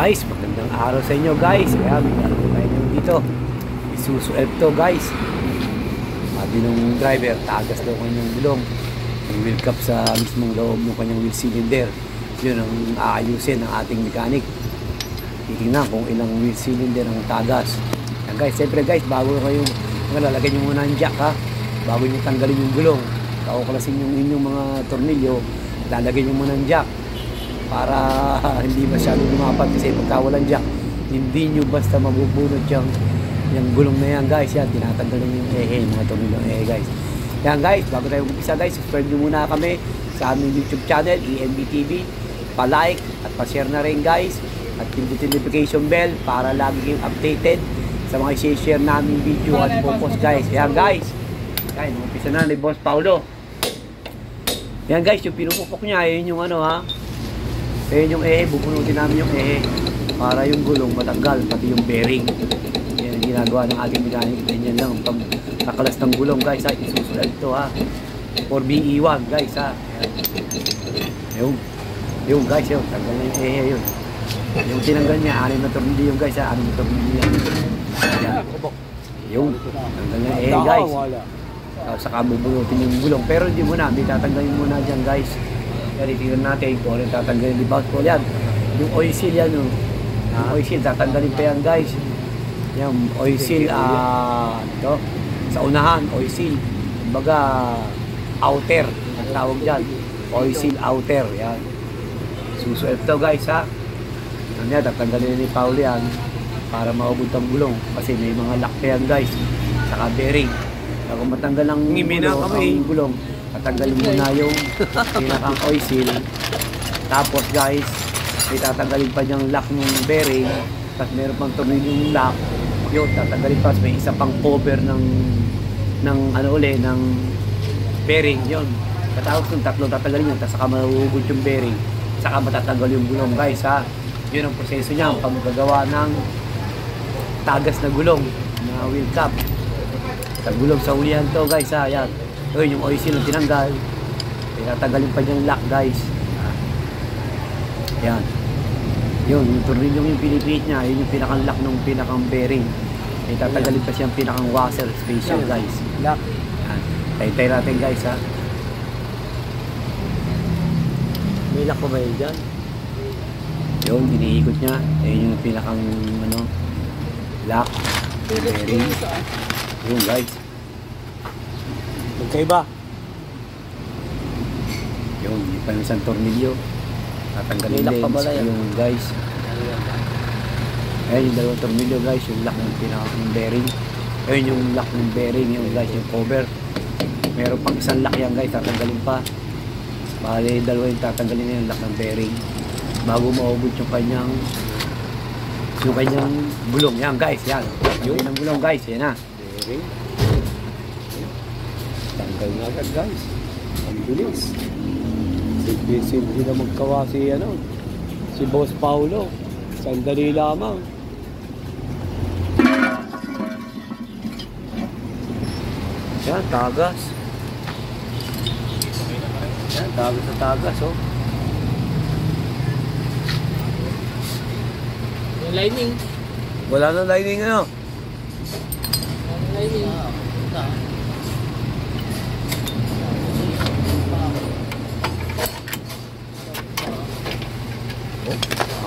Guys, magandang araw sa inyo guys. Kaya may gano'n tayo dito. Isuzu Elto guys. Sabi nung driver, tagas daw kanyang gulong. Yung wheel cap sa mismong loob ng kanyang wheel cylinder. Yun ang aayusin ng ating mechanic. Titingnan kung ilang wheel cylinder ang tagas. Yan guys, siyempre guys, bago kayong lalagyan nyo muna ang jack ha. Bago nyo tanggalin yung gulong, kauklasin yung inyong mga tornilyo, lalagyan nyo muna ang jack. Para hindi masyado lumapat kasi pagka walang jack, hindi nyo basta mabubunot yung gulong na yan guys. Yan, tinatanggalin yung mga tornilyo guys. Yan guys, bago tayo umpisa guys, subscribe nyo muna kami sa aming YouTube channel, ENB TV. Pa-like at pa-share na rin guys. At pindutin notification bell para lagi kayong updated sa mga i-share namin video at post guys. Yan guys. Guys, umpisa na ni Boss Paulo. Yan guys, yung pinupupok niya, yun yung ano ha. Ayun yung bubunutin namin yung para yung gulong matanggal, pati yung bearing. Yan ang ginagawa ng ating mechanic. Ganyan lang, pag nakalas ng gulong guys ha, isusulat ito ha. 4BE1 guys ha. Yung guys yun, tanggal na yung yun. Yung tinanggal niya, 6 na tornilyo yung guys ha, 6 na tornilyo yan. Yung, tanggal na guys. Saka bubunutin yung gulong, pero hindi muna, may tatanggalin muna dyan guys. Yan, itignan natin kung ano tatanggalin. Di ba po yan? Yung oil seal yan, no? Oil seal, tatanggalin pa yan, guys. Yung oil seal, ito, sa unahan, oil seal. Kumbaga, outer, ang tawag dyan. Oil seal outer, yan. Susuot ito, guys, ha? Yan yan, tatanggalin ni Paul yan para maubod ang gulong. Kasi may mga lock pa yan, guys. Saka bearing. Kung matanggal ang gulong, tatanggalin muna yung pinakang oil seal. Tapos guys, may tatanggalin pa niyang lock ng bearing. Tapos meron pang tornilyo yung lock. Yun, tatanggalin pa. May isa pang cover ng ano uli, ng bearing. Yun. Katapos yung tatlo tatanggalin yun. Tapos saka mahuhugot yung bearing. Saka matatanggal yung gulong guys ha. Yun ang proseso niya. Ang paggagawa ng tagas na gulong na wheel cap. Sa gulong sa ulihan to guys ha. Yan. Yung oil seal yung tinanggal, tinatanggalin pa niyang lock guys. Yan. Yung tornilyo yung pinipihit niya, yun yung pinakang lock ng pinakang bearing. Tatanggalin pa siyang pinakang washer special guys. Lock. Yan. Tay-tay natin guys ha. May lock pa ba yun dyan? Yun, iniikot niya. Yun yung pinakang lock. Bearing. Yun guys. Magkaiba. Yung pa yung isang tornilyo. Tatanggalin din yung guys. Ayan yung dalawang tornilyo guys. Yung lock ng pinakang bearing. Ayan yung lock ng bearing. Yung guys yung cover. Meron pang isang lock yan guys. Tatanggalin pa. Bali dalawa yung tatanggalin yung lock ng bearing. Bago maubod yung kanyang gulong. Yan guys. Yan. Yung gulong guys. Yan na. Bearing. Tanggal na agad guys. Ang bilis. Simple na magkawa si Boss Paulo. Sandali lamang. Yan, tagas. Yan, tagas na tagas oh. Yung lining. Wala na lining ano? Wala na lining.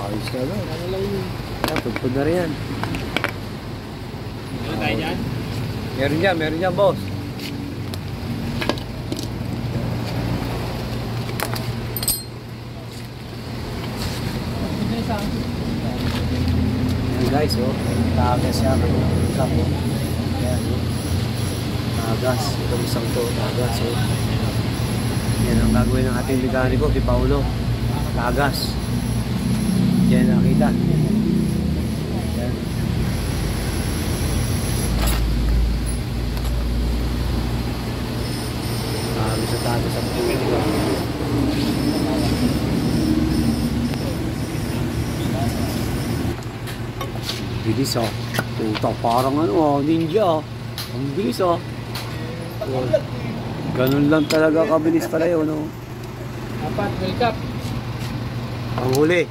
Ayos na lang. Pagpag na rin yan. Meron tayo dyan? Meron dyan boss. Yan guys oh. Tagas siya. Kapo. Yan oh. Tagas. Itong isang to. Tagas oh. Yan ang gagawin ng ating mekaniko si Paulo. Tagas. Yan nakita. Yan. Sa tagas sa puwede ba? Bilis oh. Puta parang ninja. Ang bilis oh. Ganun lang talaga kabilis pala yun no. Dapat wake up. Ang huli,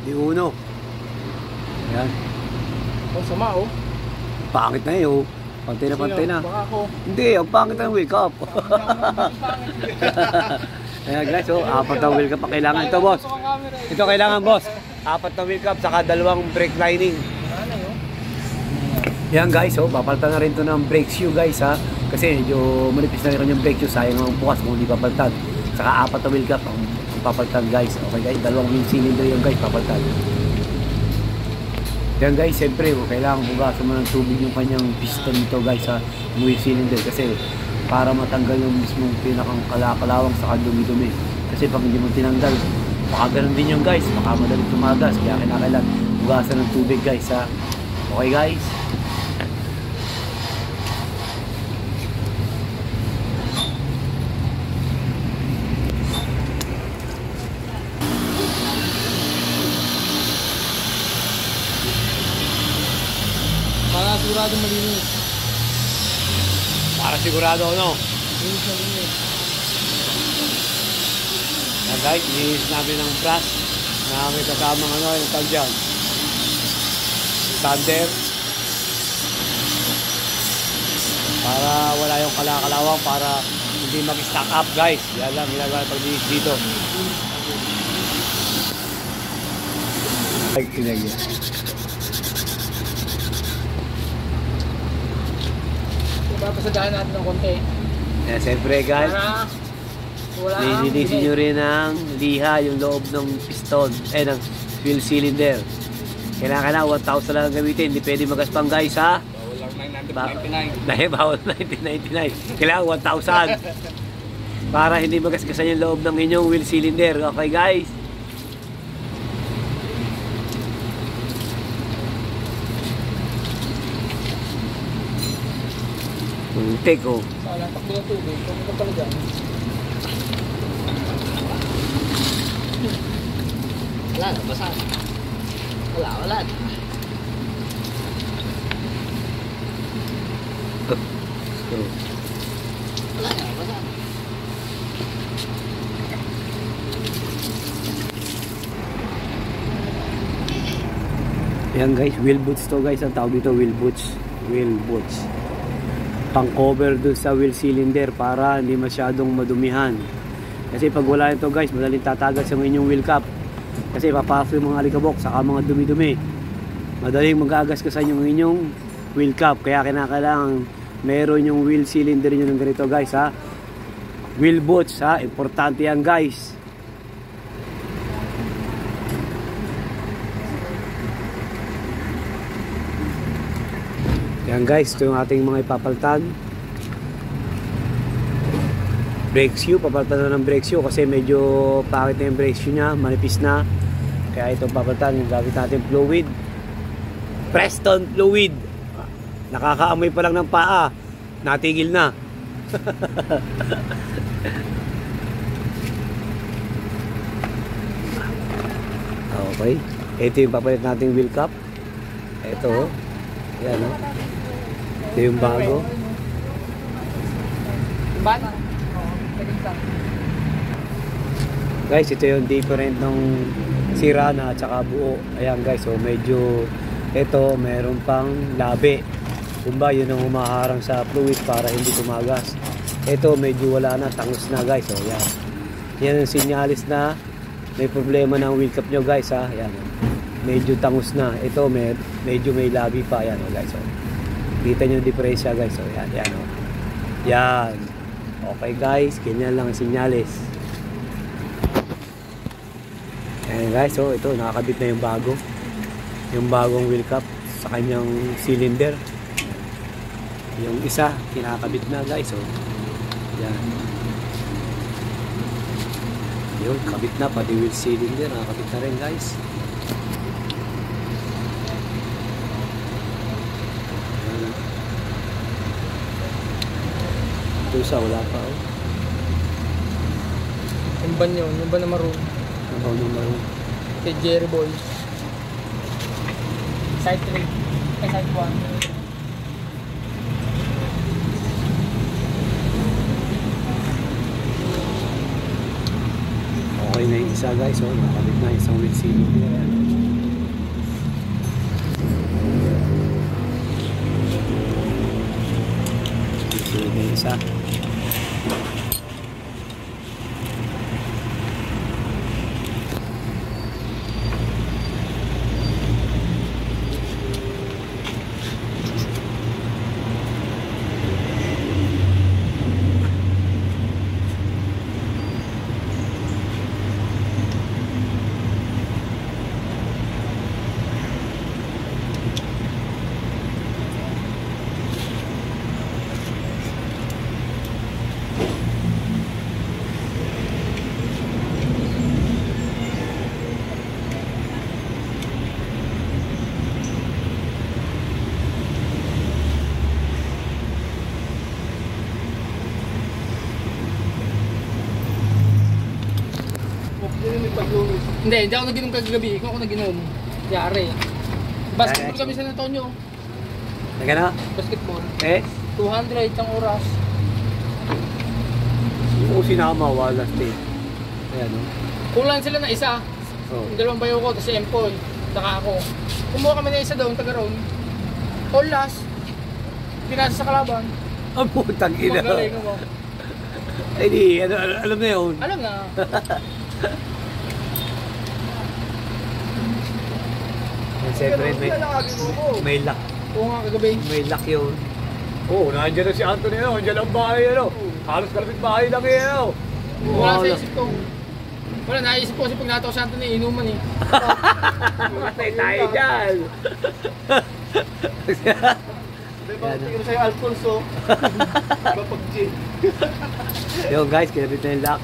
di uno. Yan. Oh, sama oh. Pangit na yun. Pantay na pantay na. Baka ako. Hindi, ang pangit na yung wheel cup. Ayan guys, oh, 4 na wheel cup ang kailangan. Ito boss. Ito kailangan boss. 4 na wheel cup saka 2 brake lining. Yan guys, oh, papalitan na rin to ng brake shoe guys ha. Kasi medyo manipis na rin yung brake shoe, sayang ang bukas kung hindi papalitan. Saka 4 na wheel cup ang papalitan guys. Okay guys, 2 wheel cylinder yung guys papalitan. Yan guys, siyempre kailangan hugasan mo ng tubig yung kanyang piston nito guys ha, yung wheel cylinder kasi para matanggal yung mismong pinakang kalakalawang sa dumi-dumi. Kasi pag hindi mo tinanggal, baka ganun din yung guys, baka madaling tumagas, kaya kinakailan hugasan ng tubig guys ha. Okay guys? Para sigurado malinis. Para sigurado ano? Linis na linis. Yan guys, iniis namin ng brush na may kasamang ano, yung tag dyan. Sander. Para wala yung kalakalawang, para hindi mag-stack up guys. Yan lang, ginagawa pag dito. Ay, kinagyan. Papasadahan natin ng konti. Yan, siyempre guys. Para wala Lilinisin nyo rin ng liha yung loob ng piston, ng fuel cylinder. Kailangan 1,000 lang gamitin, hindi pwede magaspang guys ha. Bawal lang 999. Bawal 1999. Kailangan 1,000. Para hindi magasgasan yung loob ng inyong wheel cylinder. Okay guys? Muntik oh. Saan lang takbo ng tubig. Kung ito pala dyan. Wala na, basa. Wala na. Wala na, basa. Yan guys, wheel boots to guys. Ang tawag dito wheel boots. Wheel boots. Pang cover dun sa wheel cylinder para hindi masyadong madumihan. Kasi pag wala ito guys, madaling tatagas yung inyong wheel cap. Kasi papasok yung mga alikabok saka mga dumi-dumi. Madaling mag-agasgasan yung inyong wheel cap. Kaya kinakailangan meron yung wheel cylinder nyo ng ganito guys ha. Wheel boots ha, importante yan guys. Yan guys, ito yung ating mga ipapalitan. Brake shoe, papalitan na ng brake shoe kasi medyo pangit na yung brake shoe nya, manipis na. Kaya ito papalitan, yung gamit natin fluid. Preston fluid. Nakakaamoy pa lang ng paa, natigil na. Okay, ito yung papalit nating wheel cap. Ito, yan o. Ito yung bago. Ban? Guys, ito yung different ng sira na at saka buo. Ayan guys, so medyo ito meron pang labi. Kumba yun ang humaharang sa fluid para hindi tumagas. Ito medyo wala na, tangos na guys. So yan. Yan ang sinyalis na may problema ng wheel cap nyo guys ha. Yan. Medyo tangos na. Ito medyo may labi pa. Yan guys. So, kita nyo yung diferensya guys. So yan. Yan. Yan. Okay guys, ganyan lang ang sinyalis. Ayan guys, so ito nakakabit na yung bago. Yung bagong wheel cap sa kanyang cylinder. Yung isa, kinakabit na guys. So, yan. Yun, kabit na. Pati wheel cylinder, nakakabit na rin guys. Ayan. Ito isa, wala pa. Oh. Yung ban yun, yung ban na maroon. Ano yung maroon? Kay Jerry Boy. Side 3. Kay side 1. Okay na yung isa guys, oh, nakabit na isang wheel cylinder. Lunes. Hindi ako nag-inom kagabi. Ikaw ako nag-inom. Yari. Basketball Yari. kami sa San Antonio. Nagana? Basketball. 200 ang oras. Yung ko sinama, wala state. Ayan o. Kulang sila na isa. Oh. Yung dalawang bayo ko, kasi Empol. Saka ako. Kumuha kami na isa doon, taga roon. All last. Pinasa sa kalaban. Ang putang ina. Magaling mo. Ay di, alam na yun. Alam na. Siyempre, may luck. Oo nga, kagabi. May luck yun. Oo, nandiyan na si Anthony, nandiyan ang bahay, halos kalapit bahay lang yun. Wala sa isip ko. Wala, naisip ko kasi pag nataw sa Anthony, inuman eh. Matay tayo dyan. Diba, tingin sa'yo Alfonso. Kapag-gin. Yung guys, kinabit na yung lock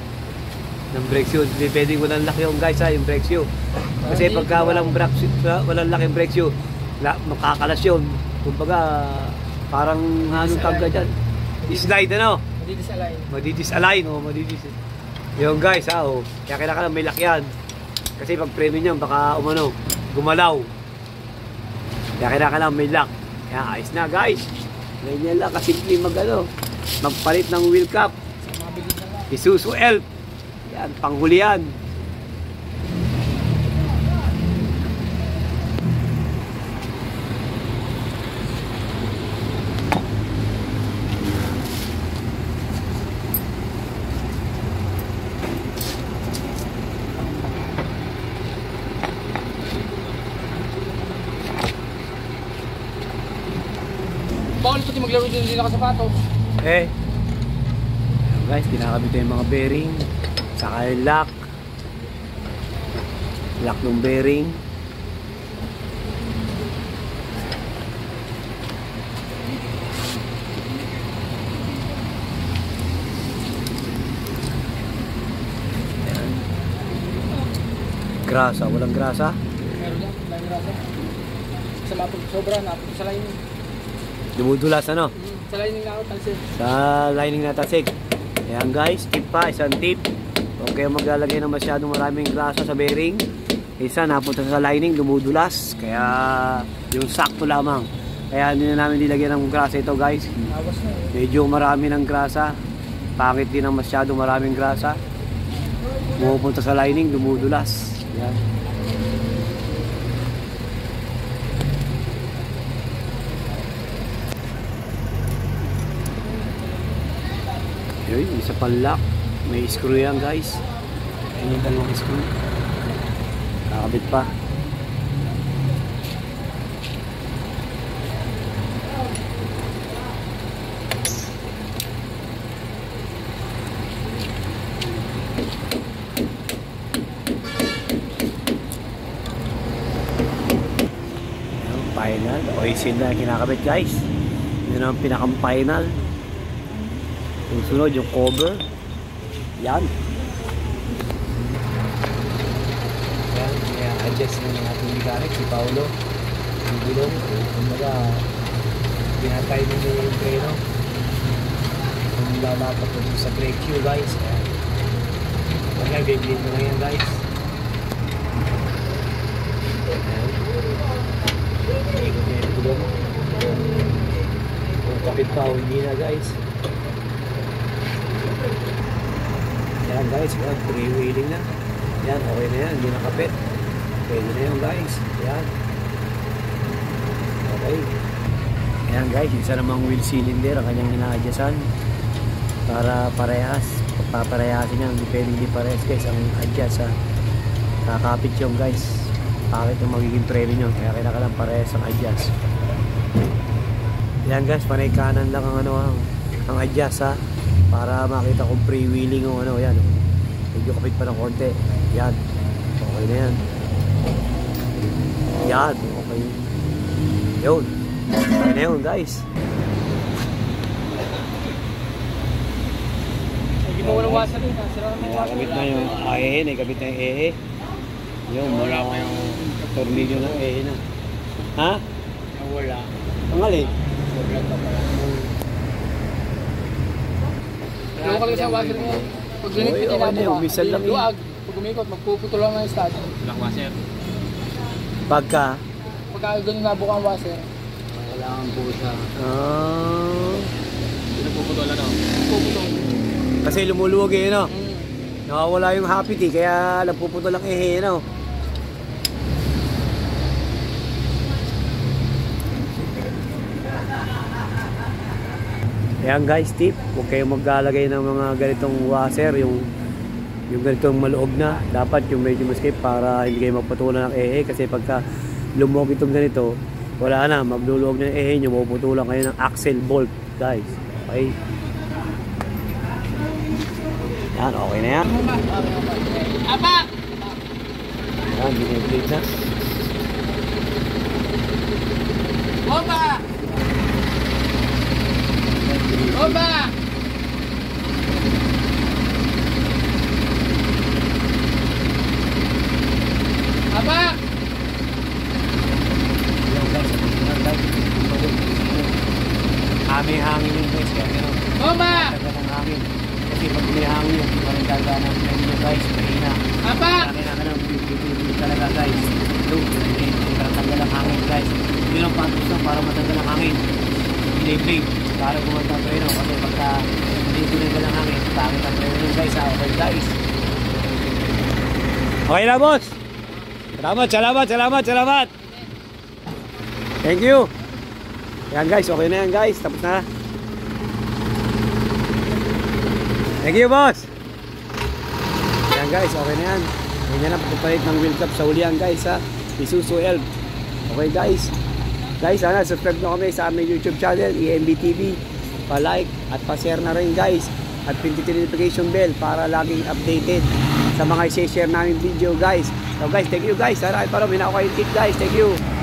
ng brake shoe. Hindi pwedeng walang lock yung guys ha, yung brake shoe. Kasi pagka walang lock yung brake shoe, makakalas yun. Kumbaga, parang anong tawag ka dyan? Slide ano? Madidisalign. Madidisalign o yung guys ha, kaya kailangan may lock yan. Kasi pag premyo niyan, baka gumalaw. Kaya kailangan may lock. Kaya ayos na guys. Ganyan lang kasimple magpalit ng wheel cap. Isuzu Elf. Yan, panghuli yan. Bawal pati maglaro din nila kasapatos. Guys, kinakabit yung mga bearing. Saka yung lock. Lock ng bearing. Ayan. Grasa, walang grasa. Meron yan, dami rasa. Sa mapag sobra, napag sa lining. Dumudulas ano? Sa lining na ako, talsik. Sa lining na tasig. Ayan guys, tip pa, isang tip. Huwag kayong maglalagay ng masyadong maraming grasa sa bearing. Isa, napunta sa lining, dumudulas. Kaya yung sakto lamang. Kaya hindi na namin nilagyan ng grasa ito guys. Awas na eh. Medyo marami ng grasa. Pangit din ng masyadong maraming grasa. Pumupunta sa lining, dumudulas. Ayan. Yun, isa pang lock. May screw yan guys. Ayun yung dalawang screw. Nakabit pa. Ayan, final. Oisin na kinakabit guys. Yun ang pinakang final. Yung sunod, yung cover. Yan. Yan, kaya adjust na ng ating mechanic, si Paolo. Yung gulong, kumbaga, pinatay mo yung preno. Kung lalapat mo sa brake shoe, guys. Kaya, bibigyan mo na yan, guys. Ayan. Ikot na yung gulong. Kung kapit pa, hindi na, guys. Yan guys, pre-wheeling na. Yan, okay na yan, hindi nakapit. Pwede na yun guys. Yan. Okay. Yan guys, isa namang wheel cylinder ang kanyang ina-adjustan para parehas. Pagpaparehasin yan, hindi pwede hindi parehas guys. Ang adjust ha. Kakapit yung guys. Bakit yung magiging preno nyo? Kaya kailangan parehas ang adjust. Yan guys, panay kanan lang ang ang adjust ha. Para makita kung pre-wheeling o yan. Medyo kapit pa ng konti. Yan. Okay na yan. Yan. Okay. Yun. Okay na yun guys. Hindi mo walang wasa rin. Sira naman yung wasa. Kabit na yung AE. Nakabit na yung AE. Yun. Wala pa yung tornilyo ng AE na. Ha? Wala. Ang alin? Wala pa pala. Ano ka lang sa washer mo? Pag ganit Okay, ka okay na yun. tinapos Umisan lang yun. luwag. Pag umikot, magpuputol lang ng stud. Black washer. Pagka? Pagka ganun nabuka ang washer, Kailangan po siya. pinagpuputol ano? Puputol. Kasi lumuluwag eh, no? Mm. Nakawala yung happy tea, kaya nagpuputol lang eh, no? Ayan guys, tip, huwag kayong maglalagay ng mga ganitong washer, yung ganitong maluog na. Dapat yung medyo maskip para hindi kayo magpatulan ng ehe, kasi pagka lumuog itong ganito, wala na, magluluog na yung ehe nyo, mapuputulan kayo ng axle bolt, guys. Okay? Yan, okay na yan. Apa! Yan, biniblade na. Bomba! Bomba! Apa! Yan guys, aming hangin yung guys, kaya gano'n. Bomba! Tagal ng hangin. Kasi pag may hangin, hindi pa rin gagana ng menu guys, mahina. Apa! Kailangan ng beauty talaga guys. Ito, tatanggal ang hangin guys. Yun ang patos na para matanggal ang hangin. Blade, para gumanda ang preno. Kasi pagka hindi tinanggal ang hangin, pangit ang preno guys. Okay guys. Okay na boss. Salamat. Thank you. Yan guys, okay na yan guys. Tapos na. Thank you boss. Yan guys, okay na yan. Ganyan na pagpapalit ng wheel cap sa ulian guys ha. Isuzu Elf. Okay guys. Guys, sana subscribe nyo kami sa aming YouTube channel, EMB TV. Pa-like at pa-share na rin guys. At pindutin notification bell para laging updated sa mga i-share namin video guys. So guys, thank you guys. Sana ay parang minako kayo tip guys. Thank you.